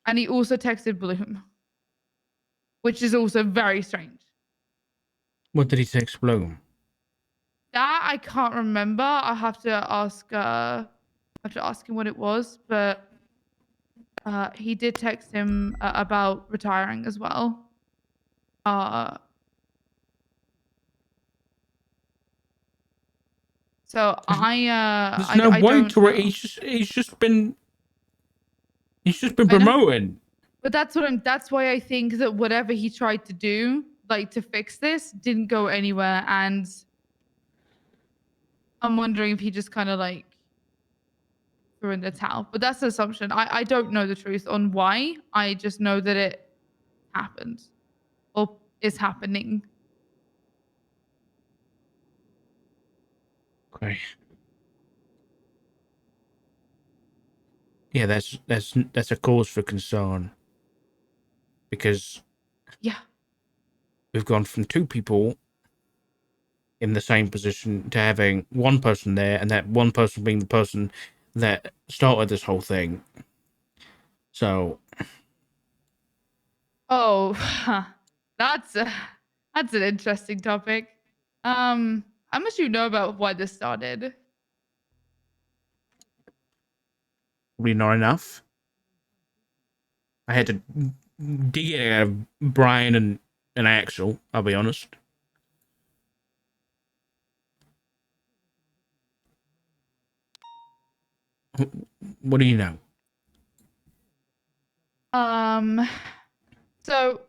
And he also texted Bloom, which is also very strange. What did he text Bloom? That I can't remember. I have to ask him what it was, but he did text him about retiring as well. So There's no I way don't to know. he's just been promoted. But that's why I think that whatever he tried to do, like to fix this, didn't go anywhere. And I'm wondering if he just kind of like threw in the towel. But that's the assumption. I don't know the truth on why. I just know that it happened or is happening. Okay. Yeah, that's a cause for concern. Because we've gone from two people in the same position to having one person there, and that one person being the person that started this whole thing. So, that's an interesting topic. How much do you know about why this started? probably not enough. I had to dig it out of Brian and Axel, I'll be honest. What do you know? So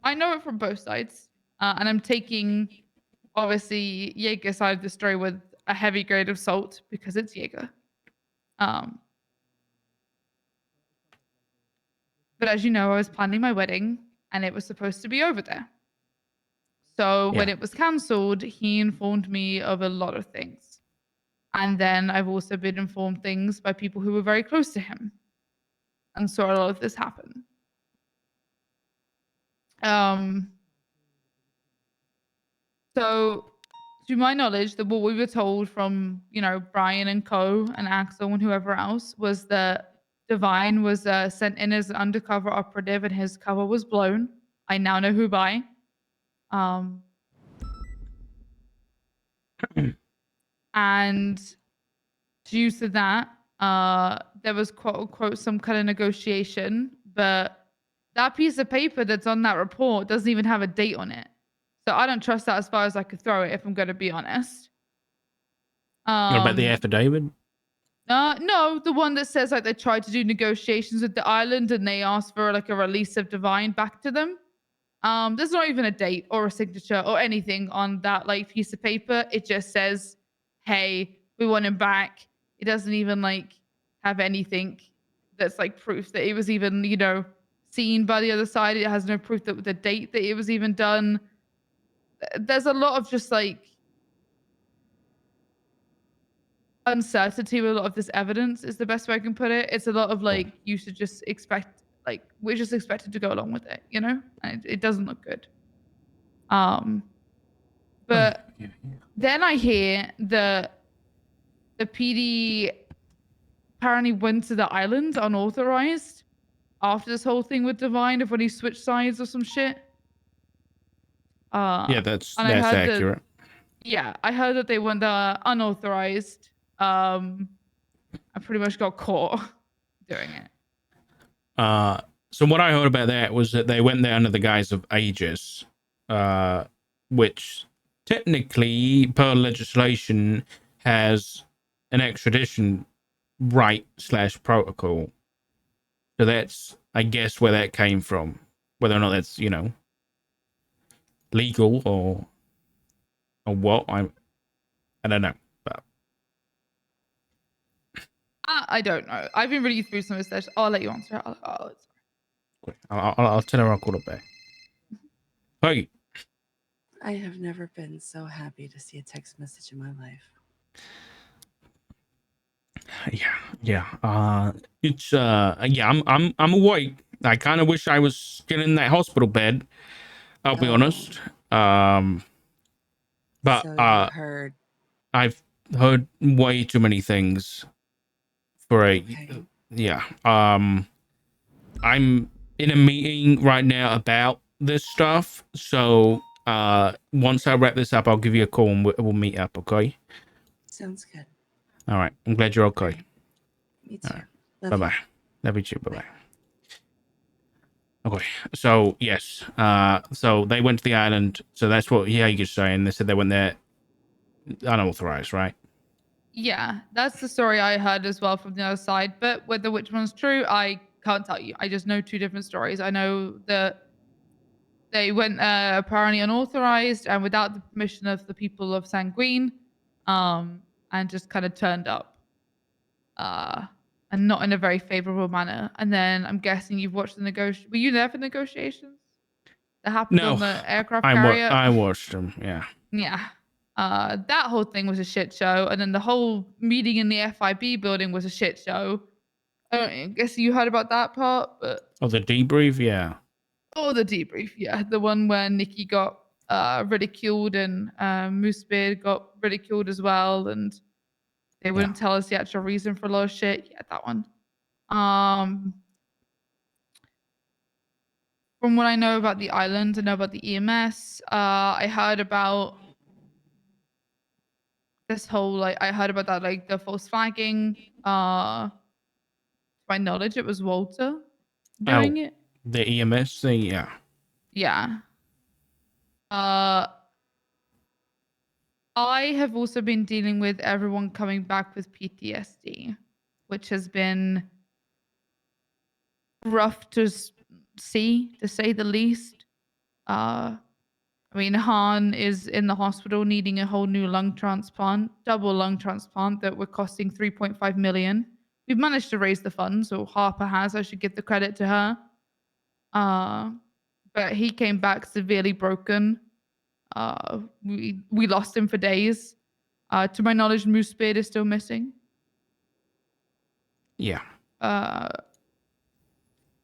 I know it from both sides, and I'm taking obviously Jaeger's side of the story with a heavy grade of salt because it's Jaeger. But as you know, I was planning my wedding and it was supposed to be over there. So when it was cancelled, he informed me of a lot of things. And then I've also been informed things by people who were very close to him and saw a lot of this happen. So to my knowledge, that what we were told from, Brian and Co and Axel and whoever else was that Divine was sent in as an undercover operative and his cover was blown. I now know who by. And due to that, there was quote unquote some kind of negotiation, but that piece of paper that's on that report doesn't even have a date on it. So I don't trust that as far as I could throw it, if I'm going to be honest. What about the affidavit? No, the one that says like they tried to do negotiations with the island and they asked for like a release of Divine back to them. There's not even a date or a signature or anything on that like piece of paper. It just says, "Hey, we want him back." It doesn't even like have anything that's like proof that it was even, seen by the other side. It has no proof that the date that it was even done. There's a lot of just like uncertainty with a lot of this evidence is the best way I can put it. It's a lot of like you should just expect, like we're just expected to go along with it, and it doesn't look good. But then I hear the PD apparently went to the island unauthorized after this whole thing with Divine of when he switched sides or some shit. Yeah, that's accurate. I heard that they went there unauthorized. I pretty much got caught doing it. So what I heard about that was that they went there under the guise of Aegis, which technically, per legislation, has an extradition right / protocol. So that's, I guess, where that came from. Whether or not that's, legal or what, I don't know. But I don't know. I've been reading through some of this. I'll let you answer. I'll tell her I'll call it back. Hey. I have never been so happy to see a text message in my life. Yeah. It's I'm awake. I kind of wish I was still in that hospital bed. I'll be honest. But so I've heard way too many things for a I'm in a meeting right now about this stuff. So once I wrap this up, I'll give you a call and we'll meet up. Okay. Sounds good. All right. I'm glad you're okay. Me All too. right. Love Bye you. bye. Love you too. Bye bye. Okay. So yes. So they went to the island. So that's what Jaeger's saying. They said they went there unauthorized, right? Yeah, that's the story I heard as well from the other side. But whether which one's true, I can't tell you. I just know two different stories. I know that they went apparently unauthorized and without the permission of the people of Sanguine, and just kind of turned up, uh, and not in a very favorable manner. And then I'm guessing you've watched the negotiation. Were you there for negotiations that happened on No, the aircraft carrier? I watched them. Yeah. Yeah. That whole thing was a shit show. And then the whole meeting in the FIB building was a shit show. I guess you heard about that part, but Oh, the debrief. Yeah. oh, the debrief. Yeah. The one where Nikki got ridiculed and Moosebeard got ridiculed as well. And they wouldn't tell us the actual reason for a lot of shit. Yeah, that one. From what I know about the island, I know about the EMS. I heard about this whole like I heard about that like the false flagging. To my knowledge, it was Walter doing it. The EMS thing. Yeah. Yeah. Uh, I have also been dealing with everyone coming back with PTSD, which has been rough to see, to say the least. I mean, Han is in the hospital needing a whole new lung transplant, double lung transplant that we're costing 3.5 million. We've managed to raise the funds, or Harper has. I should give the credit to her. But he came back severely broken. We lost him for days. To my knowledge, Moosebeard is still missing. Yeah. A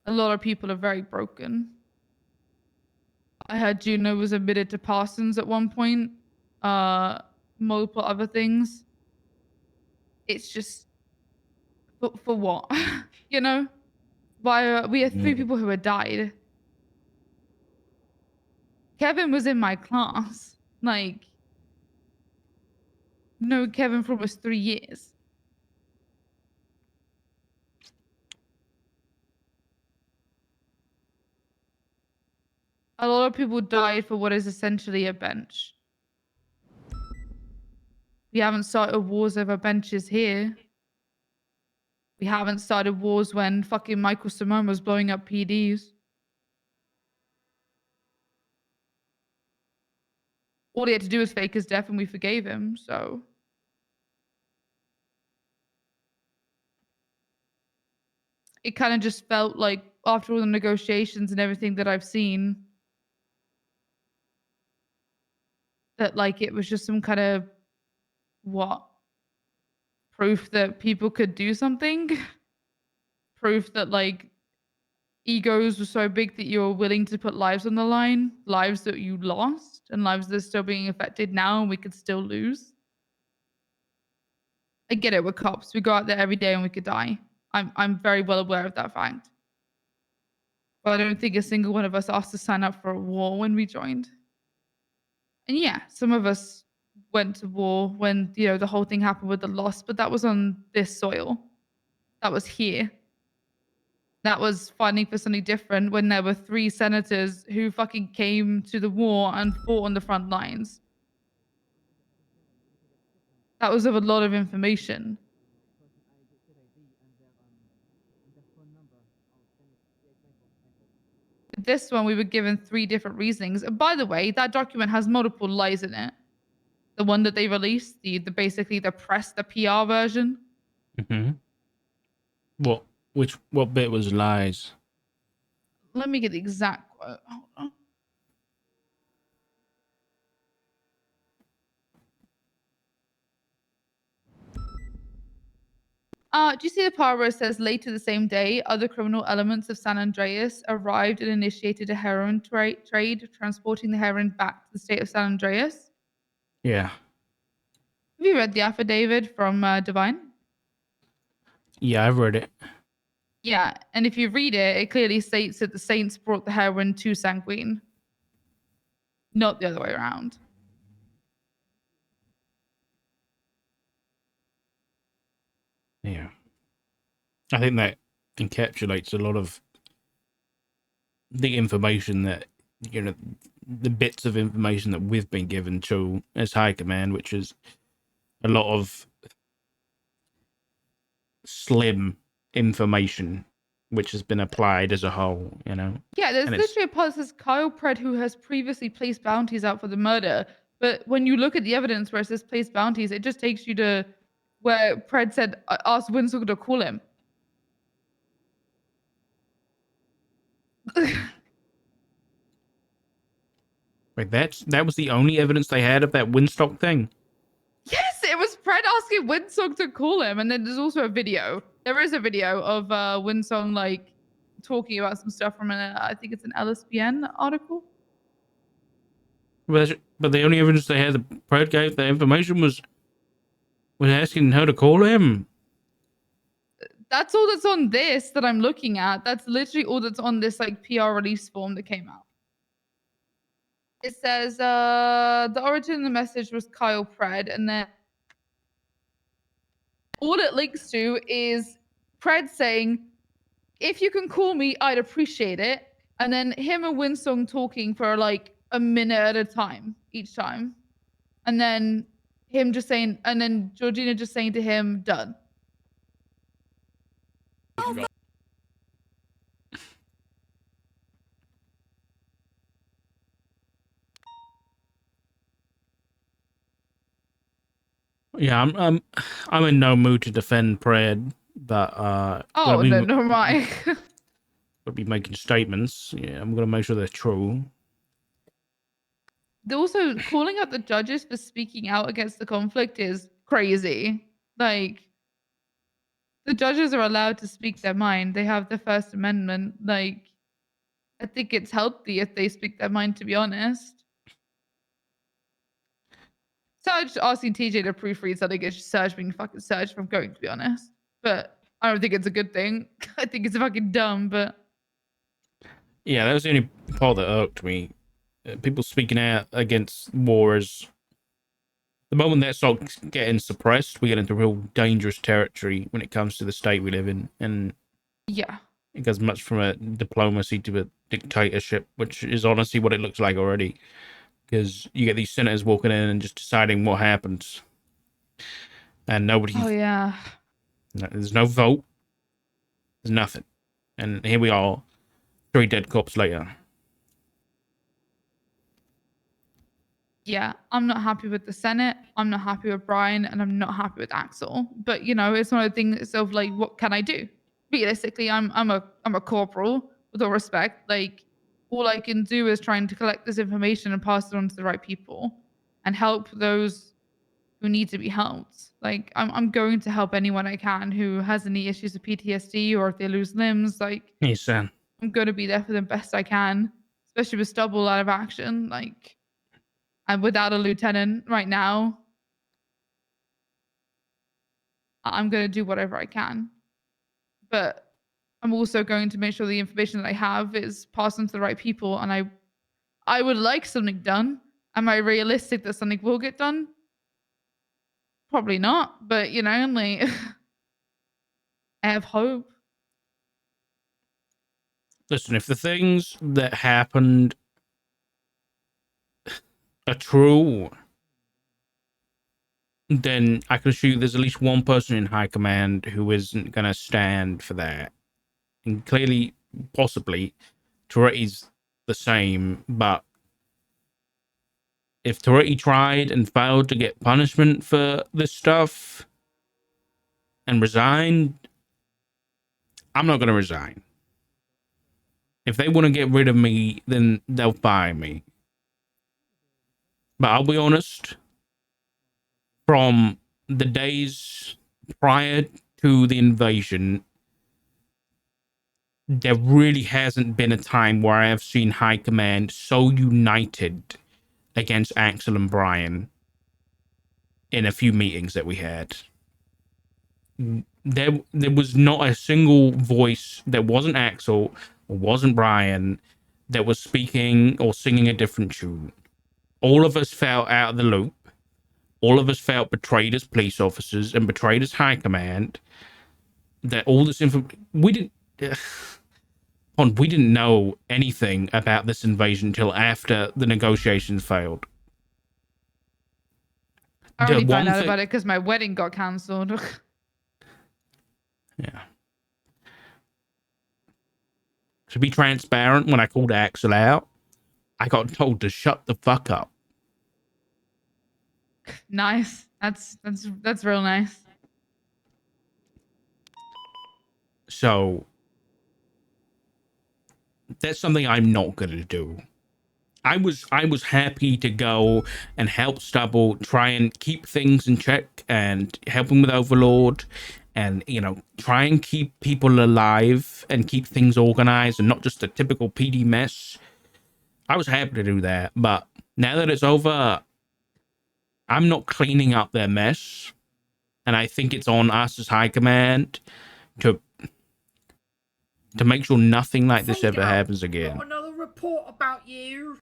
lot of people are very broken. I heard Juno was admitted to Parsons at one point. Multiple other things. It's just for what? You know? Why we had three people who had died. Kevin was in my class. Like, no, Kevin for almost 3 years. A lot of people died for what is essentially a bench. We haven't started wars over benches here. We haven't started wars when fucking Michael Simone was blowing up PDs. All he had to do was fake his death and we forgave him, so. It kind of just felt like after all the negotiations and everything that I've seen, that like it was just some kind of what? Proof that people could do something? Proof that like egos were so big that you were willing to put lives on the line, lives that you lost, and lives that are still being affected now and we could still lose. I get it, we're cops. We go out there every day and we could die. I'm very well aware of that fact. But I don't think a single one of us asked to sign up for a war when we joined. And yeah, some of us went to war when, you know, the whole thing happened with the loss, but that was on this soil. That was here. That was fighting for something different when there were 3 senators who fucking came to the war and fought on the front lines. That was of a lot of information. This one, we were given 3 different reasonings. And by the way, that document has multiple lies in it. The one that they released, the basically the press, the PR version. Mm-hmm. What bit was lies? Let me get the exact quote. Hold on. Do you see the part where it says later the same day, other criminal elements of San Andreas arrived and initiated a heroin trade, transporting the heroin back to the state of San Andreas? Yeah. Have you read the affidavit from Divine? Yeah, I've read it. Yeah, and if you read it, it clearly states that the Saints brought the heroin to Sanguine, not the other way around. Yeah. I think that encapsulates a lot of the information that, you know, the bits of information that we've been given to as High Command, which is a lot of slim information which has been applied as a whole, you know. Yeah, there's And it's literally a part that says Kyle Pred, who has previously placed bounties out for the murder. But when you look at the evidence where it says placed bounties, it just takes you to where Pred said, ask Winslow to call him. wait, that was the only evidence they had of that Winstock thing. Yes, it was Pred asking Winsong to call him. And then there's also a video. There is a video of Winsong like talking about some stuff from I think it's an LSBN article. But the only evidence they had, the Pred gave the information was asking her to call him. That's all that's on this that I'm looking at. That's literally all that's on this like PR release form that came out. It says the origin of the message was Kyle Pred, and then all it links to is Pred saying, if you can call me, I'd appreciate it. And then him and Winsong talking for like a minute at a time each time. And then him just saying, and then Georgina just saying to him, done. Yeah, I'm in no mood to defend Pred, but Oh, no, no, right. I'll be making statements. Yeah, I'm gonna make sure they're true. Also, calling out the judges for speaking out against the conflict is crazy. Like, the judges are allowed to speak their mind. They have the First Amendment. Like, I think it's healthy if they speak their mind, to be honest. Serge asking TJ to proofread something is Serge being fucking Serge, if I'm going to be honest. But I don't think it's a good thing. I think it's fucking dumb, but. Yeah, that was the only part that irked me. People speaking out against war is the moment that starts getting suppressed, we get into real dangerous territory when it comes to the state we live in, and yeah, it goes much from a diplomacy to a dictatorship, which is honestly what it looks like already. Because you get these senators walking in and just deciding what happens, and nobody. Oh yeah. There's no vote. There's nothing, and here we are, 3 dead cops later. Yeah, I'm not happy with the Senate. I'm not happy with Brian, and I'm not happy with Axel. But you know, it's one of the things of like, what can I do? Realistically, I'm a corporal, with all respect. Like, all I can do is trying to collect this information and pass it on to the right people, and help those who need to be helped. Like, I'm going to help anyone I can who has any issues with PTSD or if they lose limbs. Like, Yes, Sam. I'm going to be there for them best I can, especially with Stubble out of action. Like. And without a lieutenant right now, I'm going to do whatever I can. But I'm also going to make sure the information that I have is passed on to the right people. And I would like something done. Am I realistic that something will get done? Probably not. But, you know, like, I have hope. Listen, if the things that happened are true, then I can assure you there's at least one person in high command who isn't going to stand for that. And clearly, possibly, Toretti's the same, but if Toretti tried and failed to get punishment for this stuff and resigned, I'm not going to resign. If they want to get rid of me, then they'll fire me. But I'll be honest, from the days prior to the invasion, there really hasn't been a time where I have seen High Command so united against Axel and Brian in a few meetings that we had. there was not a single voice that wasn't Axel or wasn't Brian that was speaking or singing a different tune. All of us felt out of the loop. All of us felt betrayed as police officers and betrayed as high command. That all this info we didn't know anything about this invasion until after the negotiations failed. I only found out about it because my wedding got cancelled. Yeah. To be transparent, when I called Axel out, I got told to shut the fuck up. Nice. That's real nice. So that's something I'm not gonna do. I was happy to go and help Stubble try and keep things in check and help him with Overlord and, you know, try and keep people alive and keep things organized and not just a typical PD mess. I was happy to do that, but now that it's over, I'm not cleaning up their mess. And I think it's on us as high command to make sure nothing like this ever happens again. Got another report about you.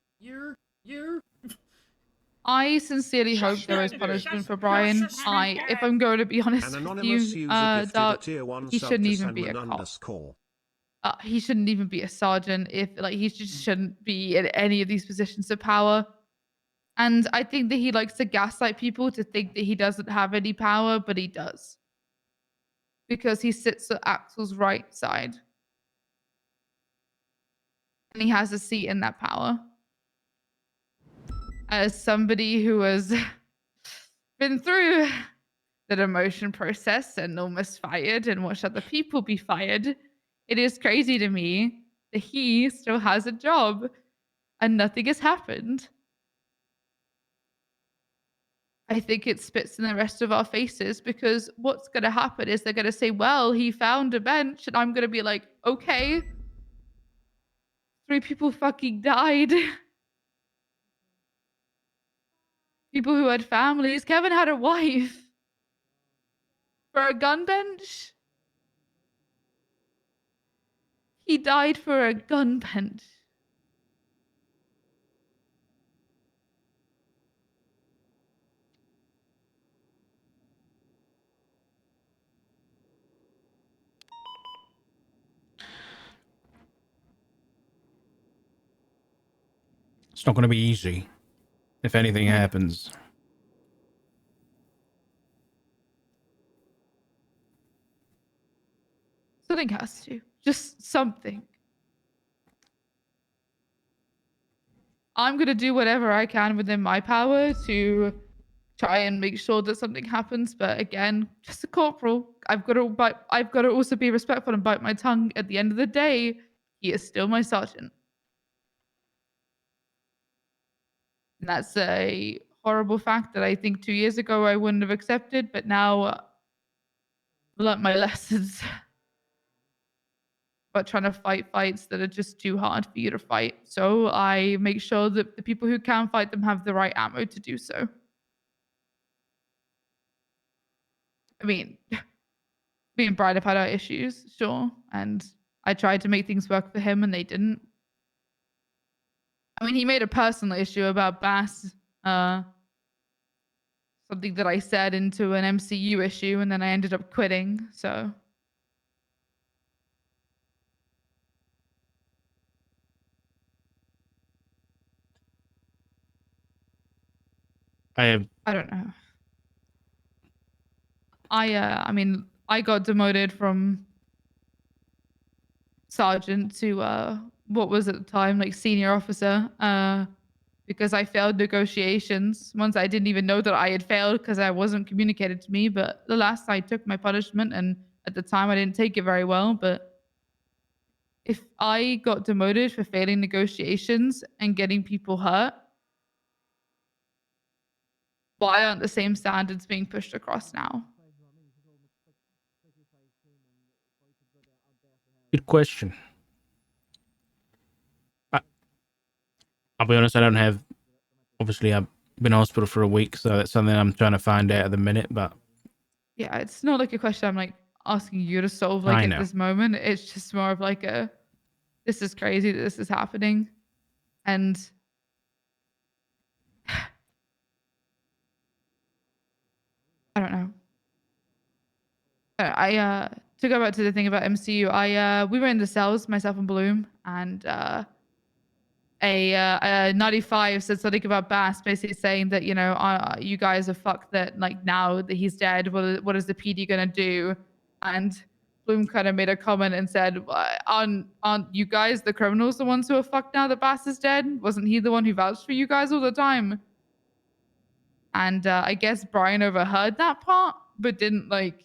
I sincerely hope there is punishment for Brian. If I'm going to be honest with you, Dark, he shouldn't even be a cop. He shouldn't even be a sergeant. He just shouldn't be in any of these positions of power. And I think that he likes to gaslight people to think that he doesn't have any power, but he does. Because he sits at Axel's right side. And he has a seat in that power. As somebody who has been through the demotion process and almost fired and watched other people be fired, it is crazy to me that he still has a job and nothing has happened. I think it spits in the rest of our faces because what's going to happen is they're going to say, well, he found a bench. And I'm going to be like, okay. 3 people fucking died. People who had families. Kevin had a wife. For a gun bench? He died for a gun bench. It's not going to be easy if anything happens. Something has to. Just something. I'm going to do whatever I can within my power to try and make sure that something happens. But again, just a corporal. I've got to also be respectful and bite my tongue. At the end of the day, he is still my sergeant. And that's a horrible fact that I think 2 years ago I wouldn't have accepted, but now I learnt my lessons. But trying to fight fights that are just too hard for you to fight. So I make sure that the people who can fight them have the right ammo to do so. I mean, me and Brian have had our issues, sure. And I tried to make things work for him and they didn't. I mean, he made a personal issue about Bass. Something that I said into an MCU issue and then I ended up quitting, so... I don't know. I mean, I got demoted from sergeant to what was at the time like senior officer because I failed negotiations. Once I didn't even know that I had failed because I wasn't communicated to me. But the last I took my punishment, and at the time I didn't take it very well. But if I got demoted for failing negotiations and getting people hurt, why aren't the same standards being pushed across now? Good question. I'll be honest, I don't have... Obviously, I've been in hospital for a week, so that's something I'm trying to find out at the minute, but... Yeah, it's not like a question I'm like asking you to solve I like at know. this moment. It's just more of like a, this is crazy that this is happening. And I don't know. I to go back to the thing about MCU, we were in the cells, myself and Bloom, and a 95 said something about Bass, basically saying that, you know, you guys are fucked that like now that he's dead, what is the PD gonna do? And Bloom kind of made a comment and said, aren't you guys the criminals the ones who are fucked now that Bass is dead? Wasn't he the one who vouched for you guys all the time? And I guess Brian overheard that part, but didn't like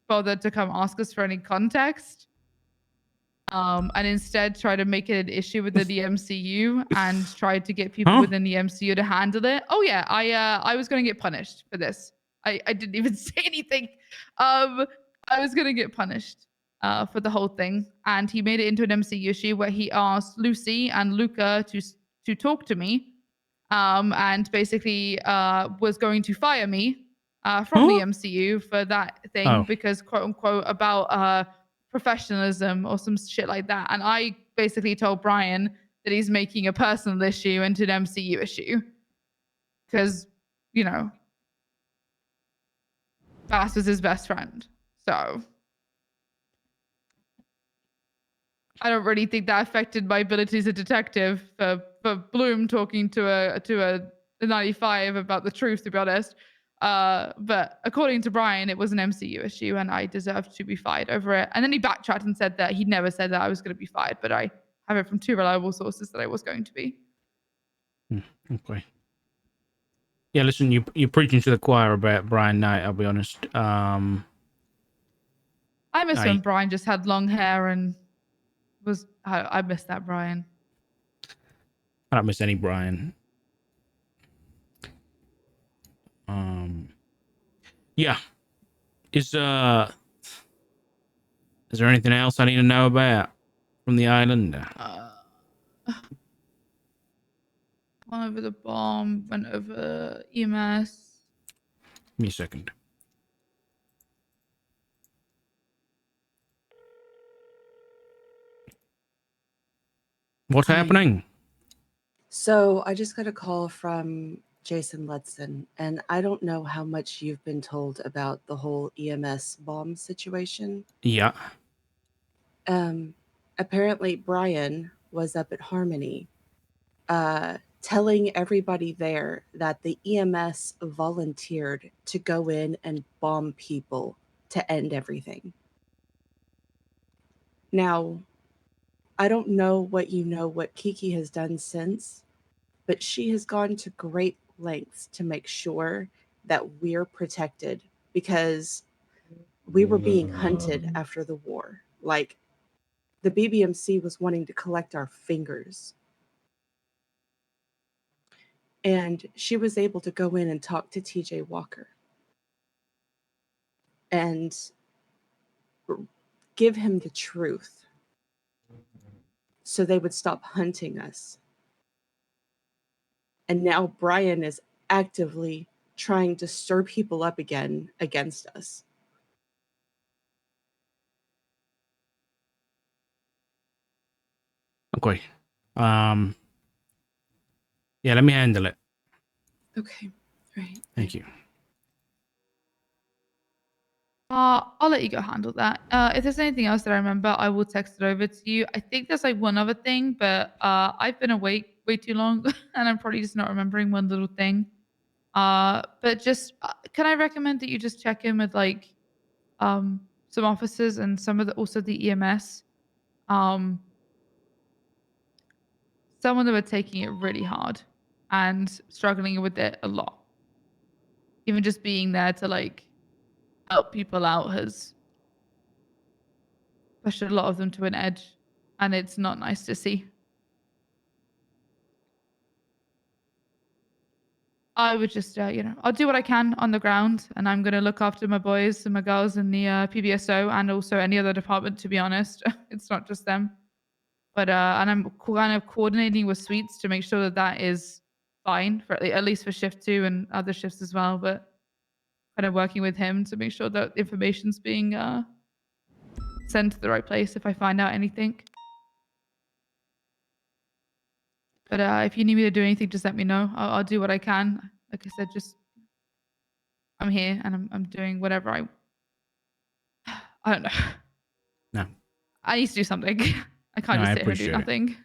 bother to come ask us for any context. And instead try to make it an issue within the MCU and tried to get people Huh? within the MCU to handle it. Oh yeah, I was gonna get punished for this. I didn't even say anything. I was gonna get punished for the whole thing, and he made it into an MCU issue where he asked Lucy and Luca to talk to me, and basically was going to fire me from the Huh? MCU for that thing Oh. because quote unquote about professionalism or some shit like that. And I basically told Brian that he's making a personal issue into an MCU issue because, you know, Bass was his best friend. So I don't really think that affected my ability as a detective for Bloom talking to a 95 about the truth, to be honest. But according to Brian, it was an MCU issue and I deserved to be fired over it. And then he backtracked and said that he'd never said that I was going to be fired, but I have it from 2 reliable sources that I was going to be. Okay. Yeah, listen, you're preaching to the choir about Brian Knight, I'll be honest. I miss when Brian just had long hair and I miss that Brian. I don't miss any Brian. Yeah. Is there anything else I need to know about from the island? Went over the bomb, went over EMS. Give me a second. What's happening? So I just got a call from Jason Letson, and I don't know how much you've been told about the whole EMS bomb situation. Yeah. Apparently Brian was up at Harmony, telling everybody there that the EMS volunteered to go in and bomb people to end everything. Now, I don't know what Kiki has done since, but she has gone to great lengths to make sure that we're protected because we were being hunted after the war. Like, the BBMC was wanting to collect our fingers. And she was able to go in and talk to TJ Walker and give him the truth so they would stop hunting us. And now Brian is actively trying to stir people up again against us. Okay. Yeah, let me handle it. Okay, right. Thank you. I'll let you go handle that. If there's anything else that I remember, I will text it over to you. I think there's like one other thing, but I've been awake way too long and I'm probably just not remembering one little thing. But just can I recommend that you just check in with like some officers and some of also the EMS. Some of them are taking it really hard and struggling with it a lot. Even just being there to like help people out has pushed a lot of them to an edge, and it's not nice to see. I would just, I'll do what I can on the ground, and I'm going to look after my boys and my girls in the PBSO and also any other department, to be honest. It's not just them. But, and I'm kind of coordinating with Sweets to make sure that that is fine, for at least for shift 2 and other shifts as well. But kind of working with him to make sure that information's being sent to the right place if I find out anything. But if you need me to do anything, just let me know. I'll do what I can. Like I said, just I'm here and I'm doing whatever I don't know. No. I need to do something. I can't No, just I sit here and do appreciate it. nothing.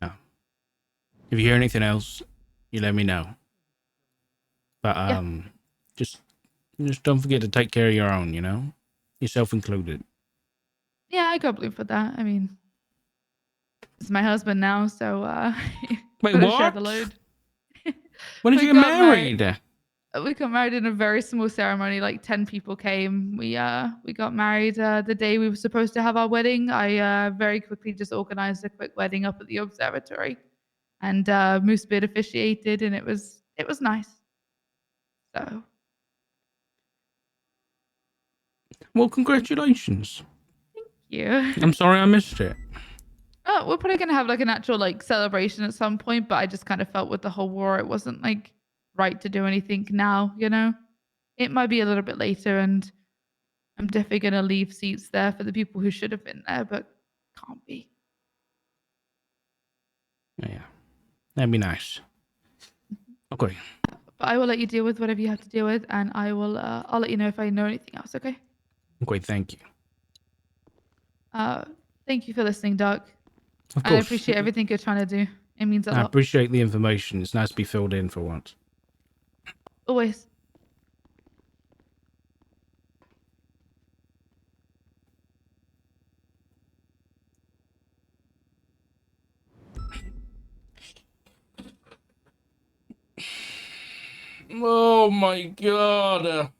No. If you hear anything else, you let me know. But Yeah. just don't forget to take care of your own, you know? Yourself included. Yeah, I got blue for that. I mean, it's my husband now, so Wait, gotta share the what? load. When did We you get got married? We got married in a very small ceremony. Like 10 people came. We got married the day we were supposed to have our wedding. I very quickly just organized a quick wedding up at the observatory, and Moose Beard officiated, and it was nice. So Well, congratulations. yeah. I'm sorry I missed it. Oh, we're probably gonna have like an actual like celebration at some point, but I just kind of felt with the whole war, it wasn't like right to do anything now. You know, it might be a little bit later, and I'm definitely gonna leave seats there for the people who should have been there, but can't be. Yeah, that'd be nice. Okay. But I will let you deal with whatever you have to deal with, and I'll let you know if I know anything else. Okay. Okay, thank you. Thank you for listening, Doc. Of And I course. appreciate everything you're trying to do. It means a I lot. appreciate the information. It's nice to be filled in for once. Always. Oh my god.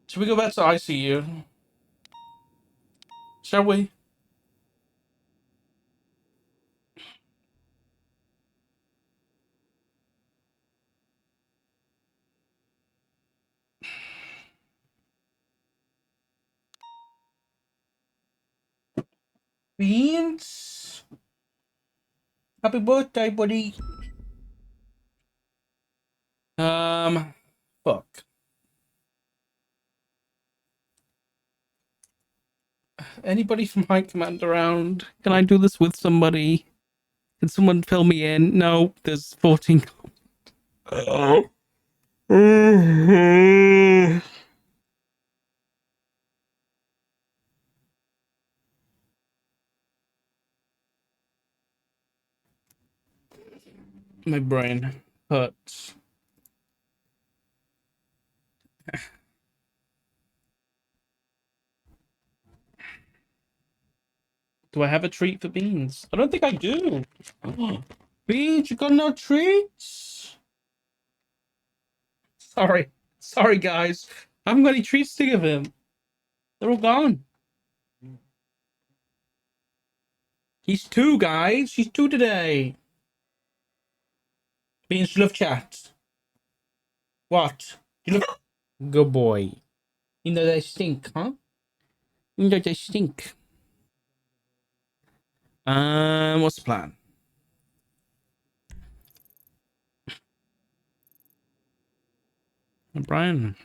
Should we go back to ICU? Shall we? Beans? Happy birthday, buddy. Fuck. Anybody from High Command around? Can I do this with somebody? Can someone fill me in? No, there's 14. My brain hurts. Do I have a treat for Beans? I don't think I do. Beans, you got no treats? Sorry. Sorry, guys. I haven't got any treats to give him. They're all gone. He's two, guys. He's two today. Beans, you love chat. What? You love... Good boy. You know they stink, huh? You know they stink. What's the plan? Brian.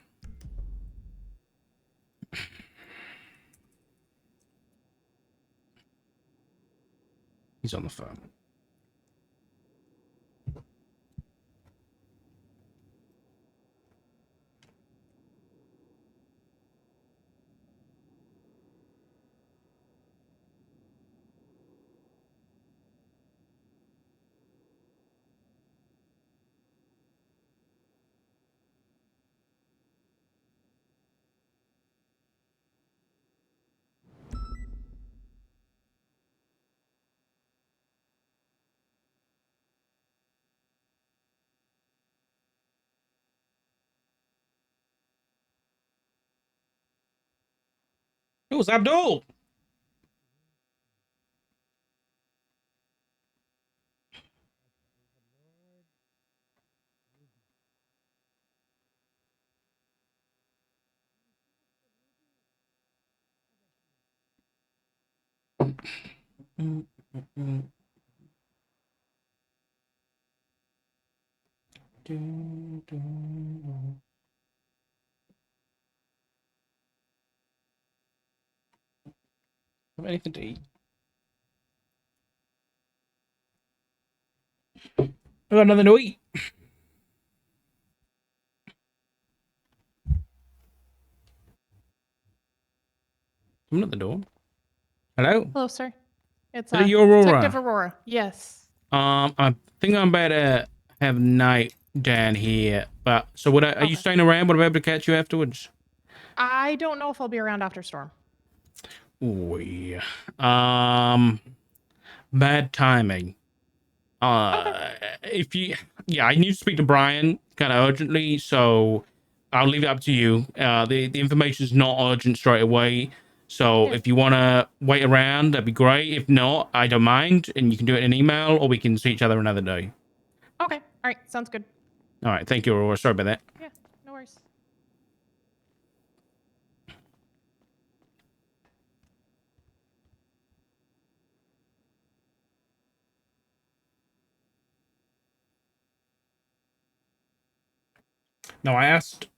He's on the phone. It was Abdul. Have anything to eat? I got nothing to eat. Someone at the door. Hello? Hello, sir. It's Is it you, Aurora? Detective Aurora. Yes. I think I'm about to have night down here. But so what? Are you Okay. staying around? Would I be able to catch you afterwards? I don't know if I'll be around after storm. Oh yeah. Bad timing. If you, yeah, I need to speak to Brian kind of urgently, so I'll leave it up to you. The information is not urgent straight away, so Yeah. if you want to wait around, that'd be great. If not, I don't mind, and you can do it in an email, or we can see each other another day. Okay. All right. Sounds good. All right, thank you, Aurora. Sorry about that. Yeah. No worries. No, I asked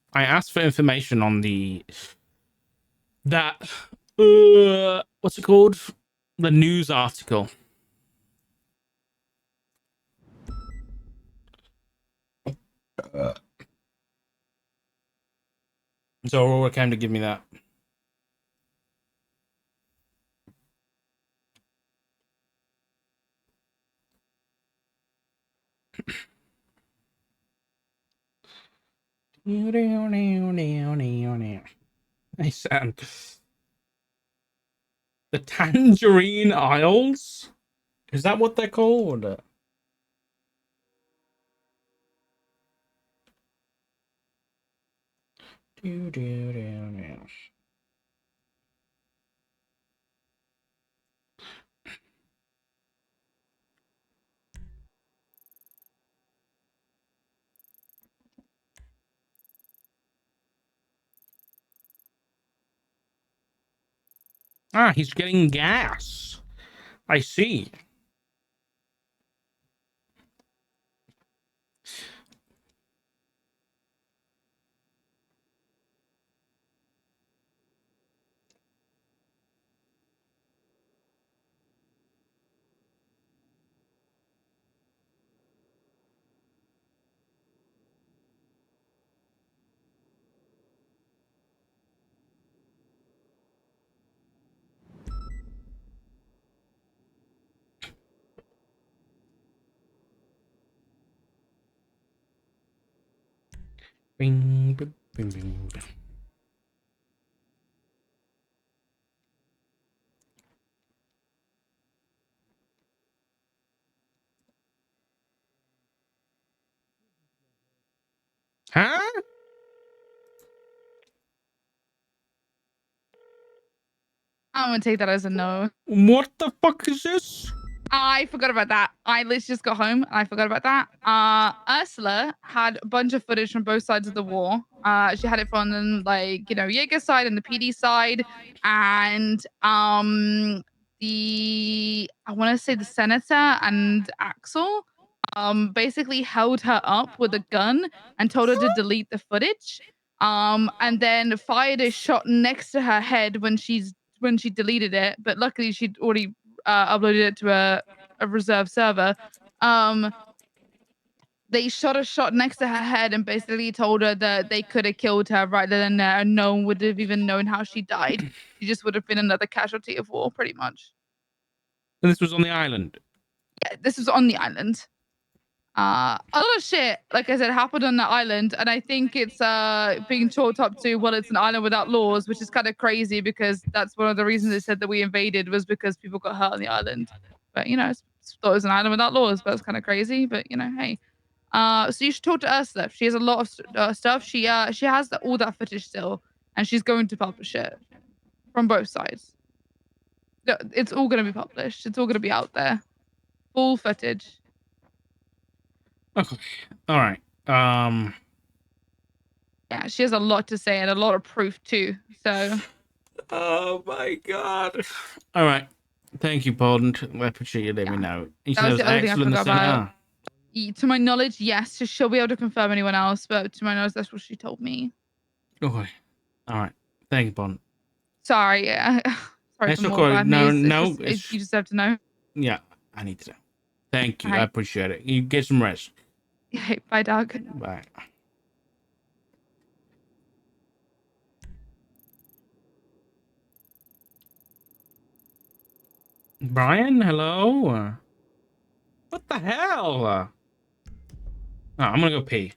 for information on that what's it called? The news article. So Aurora came to give me that. Hey Sam. The Tangerine Isles? Is that what they're called? Ah, he's getting gas. I see. Bing, bing, bing, bing. Huh? I'm gonna take that as a no. What the fuck is this? I forgot about that. I literally just got home and I forgot about that. Ursula had a bunch of footage from both sides of the war. She had it from like, Jaeger side and the PD side. And I want to say the senator and Axel basically held her up with a gun and told her to delete the footage. And then fired a shot next to her head when she deleted it. But luckily she'd already uploaded it to a reserve server. They shot a shot next to her head and basically told her that they could have killed her right then and there, and no one would have even known how she died. She just would have been another casualty of war, pretty much. And this was on the island. Yeah, this was on the island. A lot of shit, like I said, happened on that island, and I think it's being chalked up to, well, it's an island without laws, which is kind of crazy because that's one of the reasons they said that we invaded was because people got hurt on the island. But I thought it was an island without laws, but it's kind of crazy. But hey, so you should talk to Ursula. She has a lot of stuff. She has all that footage still, and she's going to publish it from both sides. It's all going to be published. It's all going to be out there, full footage. Okay. All right. Yeah, she has a lot to say and a lot of proof too. So. Oh my god. All right. Thank you, Paul. I appreciate you letting me know. You said That it was was the other thing I Axel in the forgot about. center. To my knowledge, yes. So she'll be able to confirm anyone else, but to my knowledge, that's what she told me. Okay. All right. Thank you, Bon. Sorry. Sorry That's for more okay. bad No, news. no. You just have to know. Yeah, I need to know. Thank you. All I right. appreciate it. You get some rest. Okay, bye, dog. Bye. Brian, hello. What the hell? Oh, I'm gonna go pee.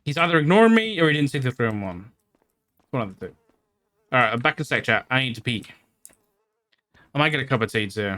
He's either ignoring me or he didn't see the 3-1. One of the two. All right, I'm back in sec chat. I need to peek. I might get a cup of tea too.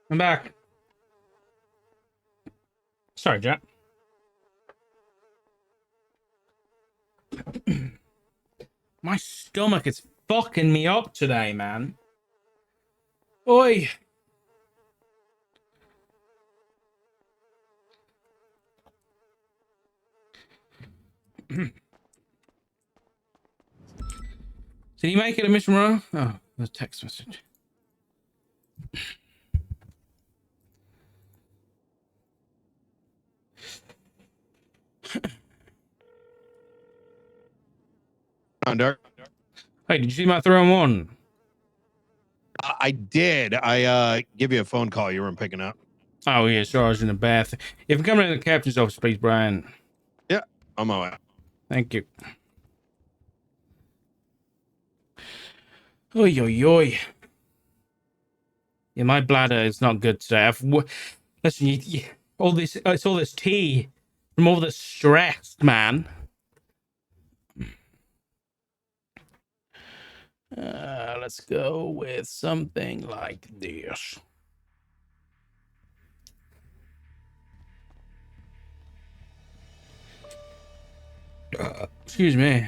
I'm back. Sorry, Jack. My stomach is fucking me up today, man. Oi. Did you make it a mission row? Oh, the text message. On Dark. Hey, did you see my 3-on-1? I did. I give you a phone call. You weren't picking up. Oh, yeah, sorry, I was in the bath. If you come into the captain's office, please, Brian. Yeah, I'm on my way. Thank you. Oi, oi, oi. Yeah, my bladder is not good today. Listen, all this, it's all this tea from all the stress, man. Let's go with something like this. Excuse me.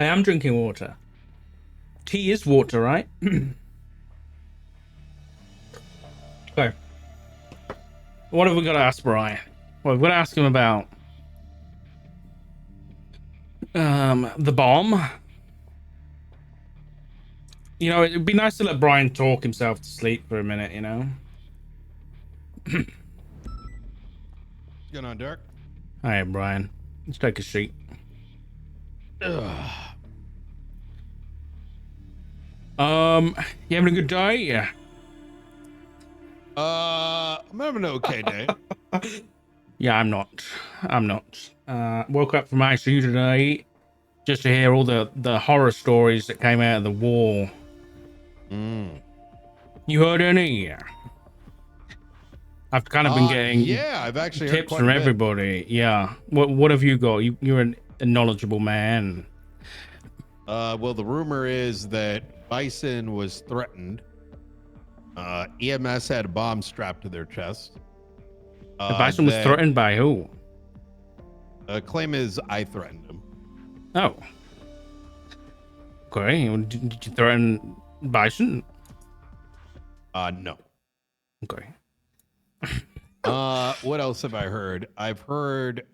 I am drinking water. Tea is water, right? Okay. What have we got to ask Brian? Well, we've got to ask him about the bomb. You know, it'd be nice to let Brian talk himself to sleep for a minute, you know? What's going on, Dirk? Hi, Brian. Let's take a seat. You having a good day? Yeah. I'm having an okay day. Yeah, I'm not. Woke up from ICU today just to hear all the horror stories that came out of the war. You heard any? I've kind of been getting yeah, I've actually heard tips quite from a bit. everybody. Yeah. What have you got? You're a knowledgeable man. Well, the rumor is that Bison was threatened. EMS had a bomb strapped to their chest. The Bison was threatened by who? Claim is I threatened him. Oh. Okay. Did you threaten Bison? No. Okay. What else have I heard? I've heard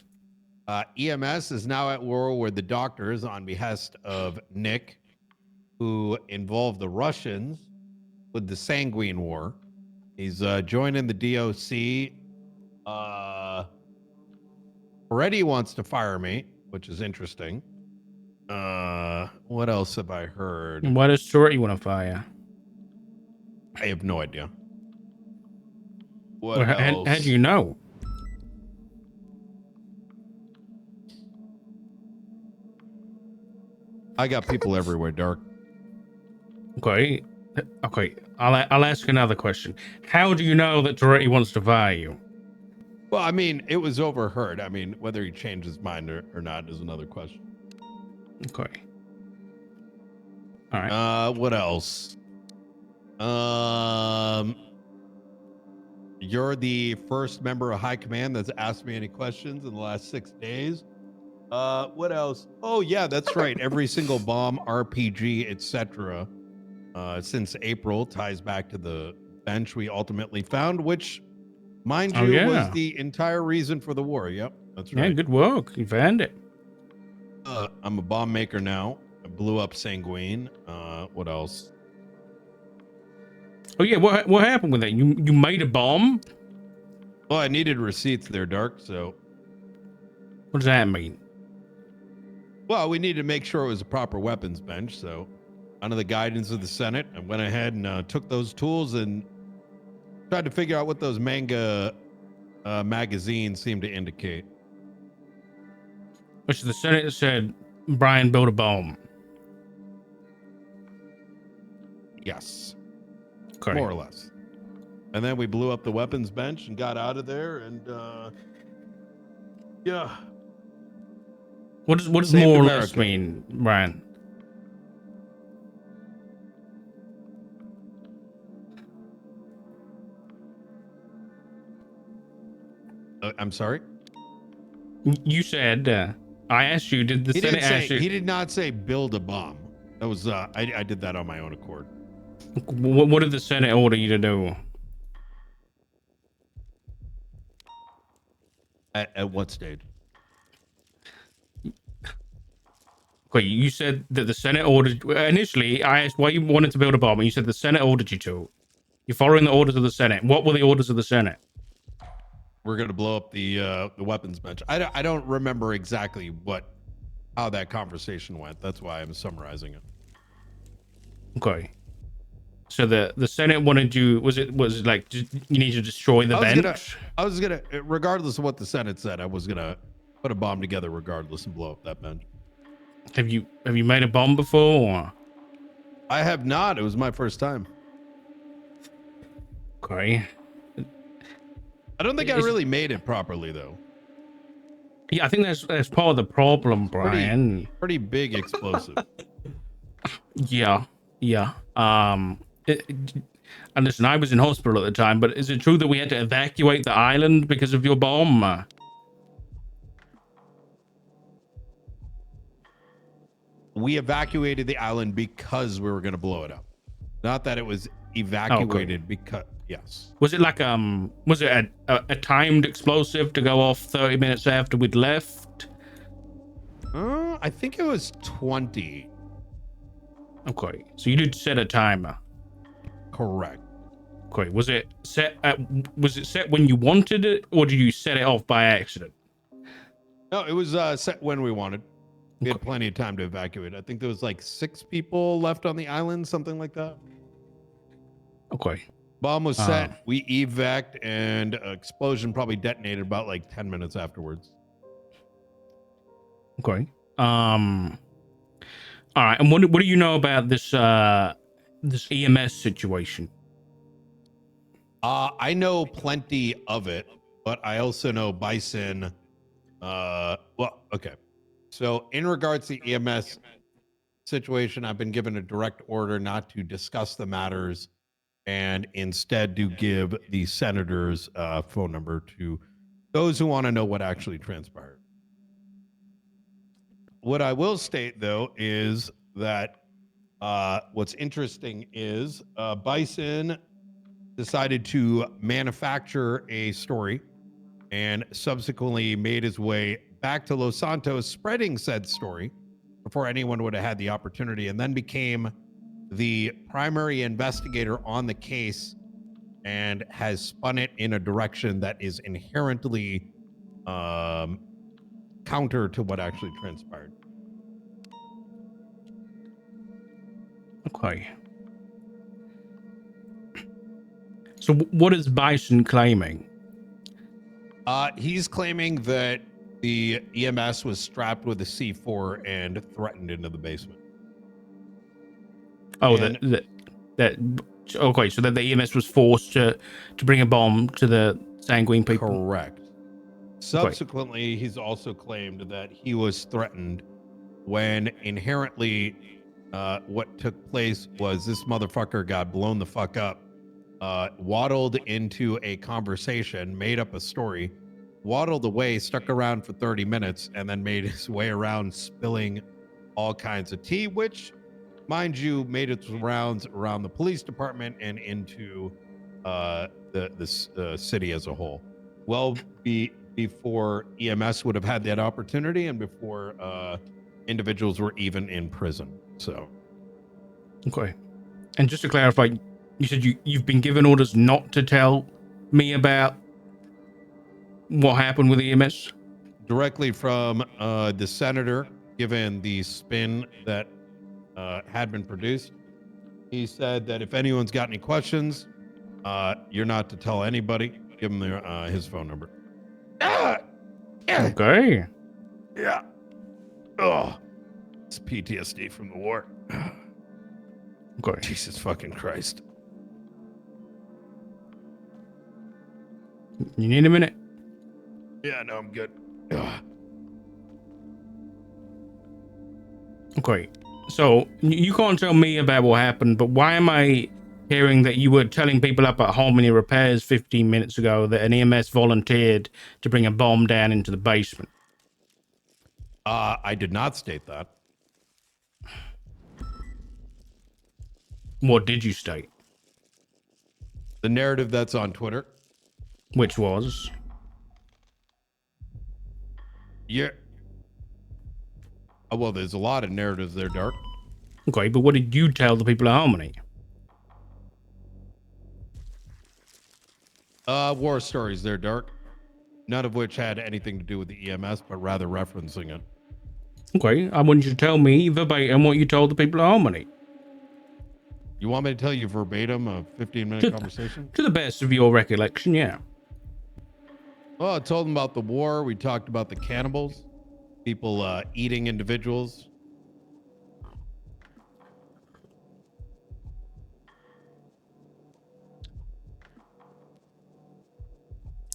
EMS is now at war with the doctors on behest of Nick, who involved the Russians with the Sanguine War. He's joining the DOC. Already wants to fire me, which is interesting. What else have I heard? Why does Shorty want to fire? I have no idea. What else? How do you know? I got people everywhere, Dark. Okay. Okay. I'll ask another question. How do you know that Toretti wants to fire you? Well, I mean, it was overheard. I mean, whether he changed his mind or not is another question. Okay. All right. What else? You're the first member of High Command that's asked me any questions in the last 6 days. What else? Oh yeah, that's right. Every single bomb, RPG, etc. Since April ties back to the bench we ultimately found, which, mind you, was the entire reason for the war. Yep, that's right. Yeah, good work. You found it. I'm a bomb maker now. I blew up Sanguine. What else? Oh yeah, what happened with that? You made a bomb? Well, I needed receipts there, Dark. So, What does that mean? well, we needed to make sure it was a proper weapons bench. So, under the guidance of the Senate, I went ahead and took those tools and tried to figure out what those manga magazines seem to indicate. Which the Senate said Brian built a bomb. Yes, Okay. more or less. And then we blew up the weapons bench and got out of there. And yeah. What does Saved more or less America. mean, Brian? I'm sorry. You said I asked you. Did the He Senate didn't say. ask you? He did not say build a bomb. That was I did that on my own accord. What did the Senate order you to do? At what stage? Okay, you said that the Senate ordered. Initially, I asked why you wanted to build a bomb, and you said the Senate ordered you to. You're following the orders of the Senate. What were the orders of the Senate? We're gonna blow up the weapons bench. I don't remember exactly how that conversation went. That's why I'm summarizing it. Okay. So the Senate wanted you. Was it like you need to destroy the bench? I was gonna, regardless of what the Senate said, I was gonna put a bomb together regardless and blow up that bench. Have you made a bomb before? Or? I have not. It was my first time. Okay. I don't think I really made it properly though. Yeah, I think that's part of the problem, Brian. Pretty big explosive. Yeah. And listen, I was in hospital at the time, but is it true that we had to evacuate the island because of your bomb? We evacuated the island because we were going to blow it up. Not that it was evacuated because, yes. Was it like was it a timed explosive to go off 30 minutes after we'd left? I think it was 20. Okay, so you did set a timer. Correct. Okay, was it set when you wanted it, or did you set it off by accident? No, it was set when we wanted. We had plenty of time to evacuate. I think there was like 6 people left on the island, something like that. Okay. Bomb was set. We evac'd, and explosion probably detonated about like 10 minutes afterwards. Okay. All right. And what do you know about this this EMS situation? I know plenty of it, but I also know Bison. Well, okay. So in regards to the EMS situation, I've been given a direct order not to discuss the matters and instead to give the senator's phone number to those who want to know what actually transpired. What I will state, though, is that what's interesting is Bison decided to manufacture a story and subsequently made his way back to Los Santos, spreading said story before anyone would have had the opportunity, and then became the primary investigator on the case and has spun it in a direction that is inherently counter to what actually transpired. Okay. So what is Bison claiming? He's claiming that the EMS was strapped with a C4 and threatened into the basement. Oh, And- that okay, so that the EMS was forced to bring a bomb to the sanguine people. Correct. Subsequently, he's also claimed that he was threatened when inherently what took place was this motherfucker got blown the fuck up, waddled into a conversation, made up a story, waddled away, stuck around for 30 minutes, and then made his way around spilling all kinds of tea, which, mind you, made its rounds around the police department and into the city as a whole. Well, before EMS would have had that opportunity and before individuals were even in prison. So, Okay. And just to clarify, you said you've been given orders not to tell me about what happened with EMS? directly from the senator, given the spin that had been produced, he said that if anyone's got any questions, you're not to tell anybody. Give him his phone number. Okay. Yeah. Oh, it's PTSD from the war. Okay. Jesus fucking Christ. You need a minute? Yeah, no, I'm good. Ugh. Okay. So you can't tell me about what happened, but why am I hearing that you were telling people up at Harmony Repairs 15 minutes ago that an EMS volunteered to bring a bomb down into the basement? I did not state that. What did you state? The narrative that's on Twitter. Which was? Yeah. Well, there's a lot of narratives there, Dark. Okay, but what did you tell the people at Harmony? War stories there, Dark. None of which had anything to do with the EMS, but rather referencing it. Okay, I want you to tell me verbatim what you told the people at Harmony. You want me to tell you verbatim a 15-minute conversation? To the best of your recollection, yeah. Well, I told them about the war. We talked about the cannibals, people eating individuals.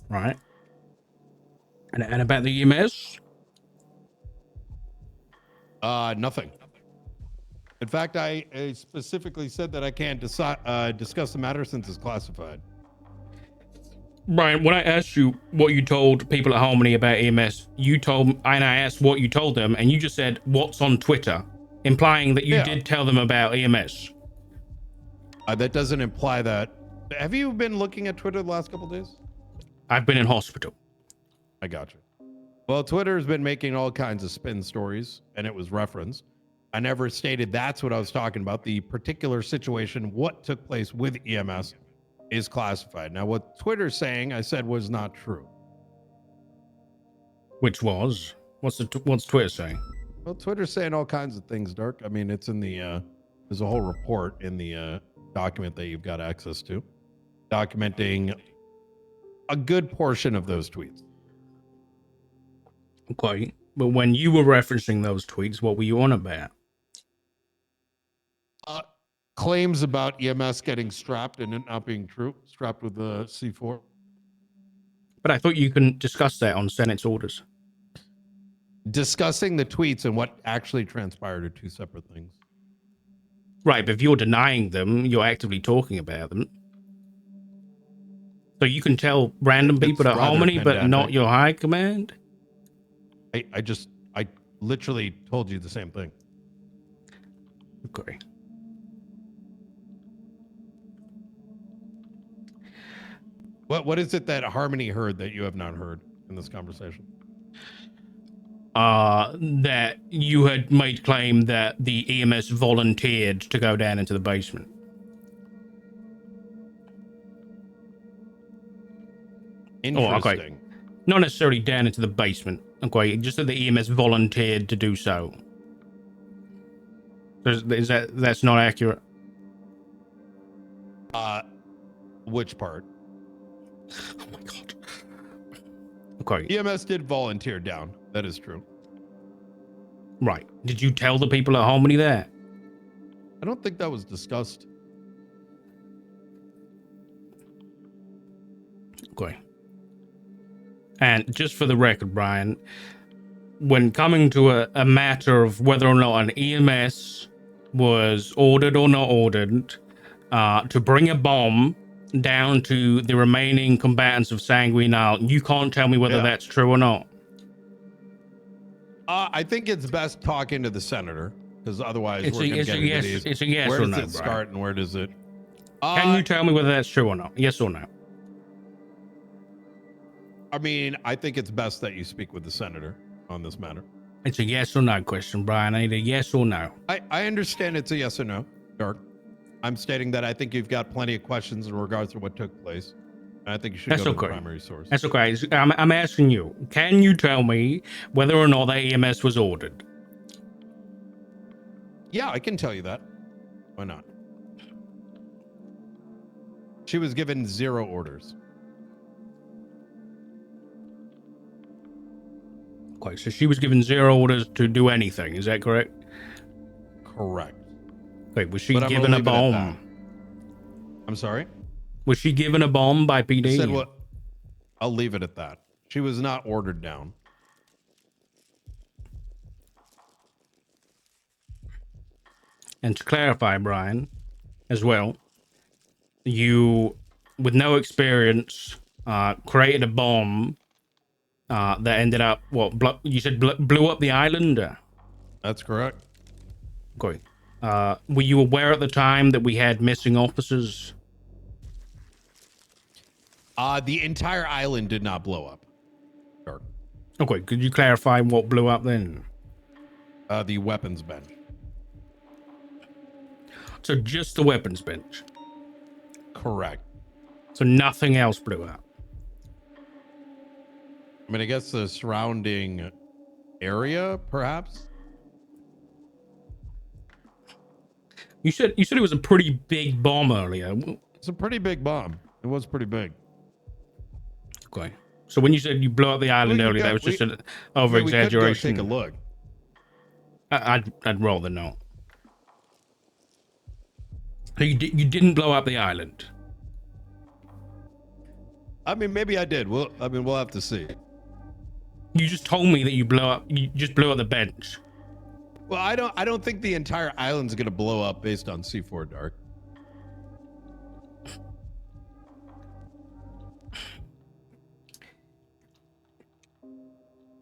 Right. And about the EMS? Nothing. In fact, I specifically said that I can't discuss the matter since it's classified. Brian, when I asked you what you told people at Harmony about EMS, and I asked what you told them, and you just said, what's on Twitter, implying that you did tell them about EMS. That doesn't imply that. Have you been looking at Twitter the last couple of days? I've been in hospital. I got you. Well, Twitter has been making all kinds of spin stories, and it was referenced. I never stated that's what I was talking about. The particular situation, what took place with EMS, is classified. Now, what Twitter's saying, I said was not true. Which was? What's Twitter saying? Well, Twitter's saying all kinds of things, Dark. I mean, it's in the, there's a whole report in the document that you've got access to, documenting a good portion of those tweets. Okay, but when you were referencing those tweets, what were you on about? Claims about EMS getting strapped and it not being true, strapped with the C4. But I thought you couldn't discuss that on Senate's orders. Discussing the tweets and what actually transpired are two separate things. Right, but if you're denying them, you're actively talking about them. So you can tell random people at Harmony, but not your high command? I literally told you the same thing. Okay. What is it that Harmony heard that you have not heard in this conversation? That you had made claim that the EMS volunteered to go down into the basement. Interesting. Oh, okay. Not necessarily down into the basement. Okay, just that the EMS volunteered to do so. That's not accurate? Which part? Oh my god. Okay. EMS did volunteer down. That is true. Right. Did you tell the people at Harmony that? I don't think that was discussed. Okay. And just for the record, Brian, when coming to a matter of whether or not an EMS was ordered or not ordered to bring a bomb down to the remaining combatants of Sanguine Isle, you can't tell me whether that's true or not. I think it's best talking to the senator, because otherwise we're going to get into these. It's a yes where or no, does it start and where does it? Can you tell me whether that's true or not? Yes or no? I mean, I think it's best that you speak with the senator on this matter. It's a yes or no question, Brian. I need a yes or no. I understand it's a yes or no, Dark. I'm stating that I think you've got plenty of questions in regards to what took place. And I think you should go to the primary source. That's okay. I'm asking you, can you tell me whether or not that EMS was ordered? Yeah, I can tell you that. Why not? She was given 0 orders. Okay, so she was given 0 orders to do anything. Is that correct? Correct. Wait, was she But I'm gonna given a leave it at that. bomb? I'm sorry? Was she given a bomb by PD? You said what? I'll leave it at that. She was not ordered down. And to clarify, Brian, as well, you, with no experience, created a bomb that ended up, what, you said blew up the island? That's correct. Okay. Were you aware at the time that we had missing officers? The entire island did not blow up. Dark. Okay, could you clarify what blew up then? The weapons bench. So just the weapons bench. Correct. So nothing else blew up. I mean, I guess the surrounding area, perhaps. You said it was a pretty big bomb earlier. It's a pretty big bomb. It was pretty big. Okay. So when you said you blew up the island Well, you earlier, got- that was just an I over mean, we could go exaggeration. take a look. I'd rather not. So you didn't blow up the island. I mean, maybe I did. We'll have to see. You just told me that you just blew up the bench. Well, I don't think the entire island's gonna blow up based on C4 Dark.